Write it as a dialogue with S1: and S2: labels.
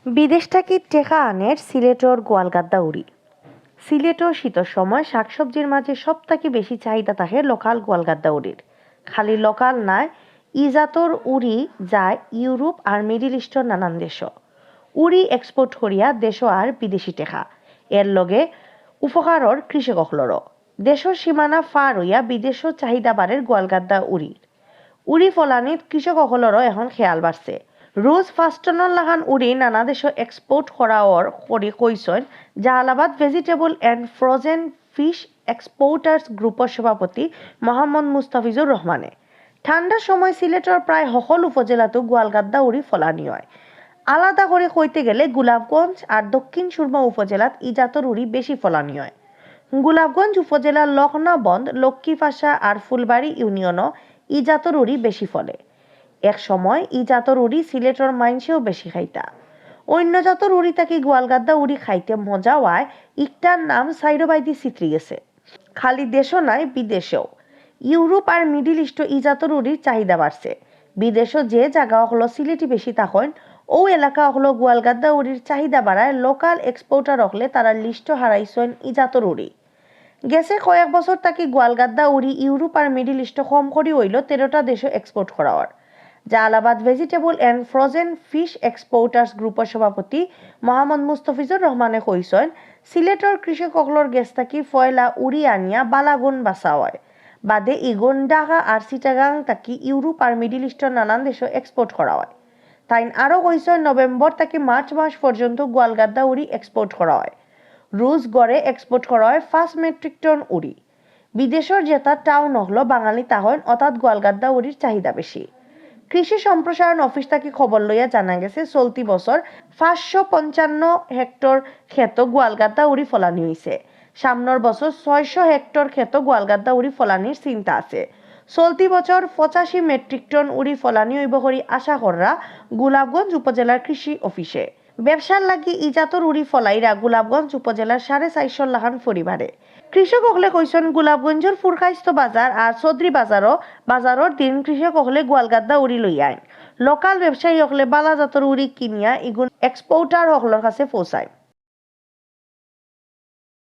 S1: বিদেশ থাকি টেকা আনের সিলেটর গোয়ালগাদ্দা উড়ি। সিলেটর শীতের সময় শাকসবজির মাঝে সবথেকে বেশি চাহিদা থাকে লোকাল গোয়ালগাদ্দা উড়ির। খালি লোকাল নয়, ইজাতর উড়ি যায় ইউরোপ আর মিডিল ইস্টর নানান দেশ। উড়ি এক্সপোর্ট করিয়া দেশ আর বিদেশি টেকা এর লগে উপকারর কৃষকসকলেরও দেশের সীমানা ফার হইয়া বিদেশও চাহিদা বাড়ের গোয়ালগাদ্দা উড়ির। উড়ি ফলানিত কৃষকসকলেরও এখন খেয়াল বাড়ছে। রোজ 5 টনের লাগান উড়ি নানা দেশ এক্সপোর্ট করাওয়ার করি কইসন Jalalabad vegetable and frozen fish exporters গ্রুপের সভাপতি মোহাম্মদ মুস্তাফিজুর রহমানে। ঠান্ডার সময় সিলেটের প্রায় সকল উপজেলাতো গোয়ালগাদ্দা উড়ি ফলানি হয়। আলাদা করে কইতে গেলে গোলাপগঞ্জ আর দক্ষিণ সুরমা উপজেলাত ইজাতর উড়ি বেশি ফলানি হয়। গোলাপগঞ্জ উপজেলার লখনাবন্দ, লক্ষ্মীপাশা আর ফুলবাড়ি ইউনিয়নও ইজাতর উড়ি বেশি ফলে। এক সময় ই জাতর উড়ি সিলেটর মাইনসেও বেশি খাইতা। অন্য জাতর উড়ি তাকে গোয়ালগাদ্দা উড়ি খাইতে মজা হয় ইকটার নাম সাইরোবাইদি চিত্রি গেছে। খালি দেশও নাই, বিদেশেও ইউরোপ আর মিডিল ইস্ট ই জাতর উড়ির চাহিদা বাড়ছে। বিদেশও যে জায়গা হলো সিলেটি বেশি তখন ও এলাকা হলো গোয়ালগাদ্দা উড়ির চাহিদা বাড়ায় লোকাল এক্সপোর্টার হলে তারা লিস্ট হারাইছেন ই জাতর উড়ি। গেছে কয়েক বছর তাকে গোয়ালগাদ্দা উড়ি ইউরোপ আর মিডিল ইস্ট কম করি হইল 13টা দেশে এক্সপোর্ট করার। Jalalabad vegetable and frozen fish exporters গ্রুপের সভাপতি মোহাম্মদ মুস্তাফিজুর রহমানে কইসন সিলেটর কৃষকসকলের গেছ থাকি ফয়লা উড়ি আনিয়া বালাগুন বাসা হয়। বাদে ইগুন ঢাকা আর চিটাগাং থাকি ইউরোপ আর মিডিল ইস্টের নানান দেশে এক্সপোর্ট করা হয়। তাই আরও কইসন নভেম্বর থেকে মার্চ মাস পর্যন্ত গোয়ালগাদ্দা উড়ি এক্সপোর্ট করা হয়। রোজ গড়ে এক্সপোর্ট করা হয় 5 মেট্রিক টন উড়ি। বিদেশের জেতা টাউন হলো বাঙালি তাহন অর্থাৎ গোয়ালগাদ্দা উড়ির চাহিদা বেশি। কৃষি সম্প্রসারণ অফিস থেকে খবর লইয়া জানা গেছে চলতি বছর 555 হেক্টর ক্ষেত গোয়ালগাদ্দা উড়ি ফলানি হয়েছে। সামনের বছর 600 হেক্টর ক্ষেত গোয়ালগাদ্দা উড়ি ফলানির চিন্তা আছে। চলতি বছর 85 মেট্রিক টন উড়ি ফলানি হইব করি আশা কররা গোলাপগঞ্জ উপজেলার কৃষি অফিসে। ব্যবসার লাগি ইজাতর উড়ি ফলাইরা গোলাপগঞ্জ উপজেলার 450 লাখান পরিবারে। কৃষক হলে কইসন গোলাপগঞ্জের ফুরখাইস্ত বাজার আর চৌধুরী বাজারের দিন কৃষক হলে গোয়ালগাদ্দা উড়ি লই আইন। লোকাল ব্যবসায়ী হলে বালাজাতর উড়ি কিনিয়া ইগুন এক্সপোর্টার হকলের কাছে পৌঁছায়।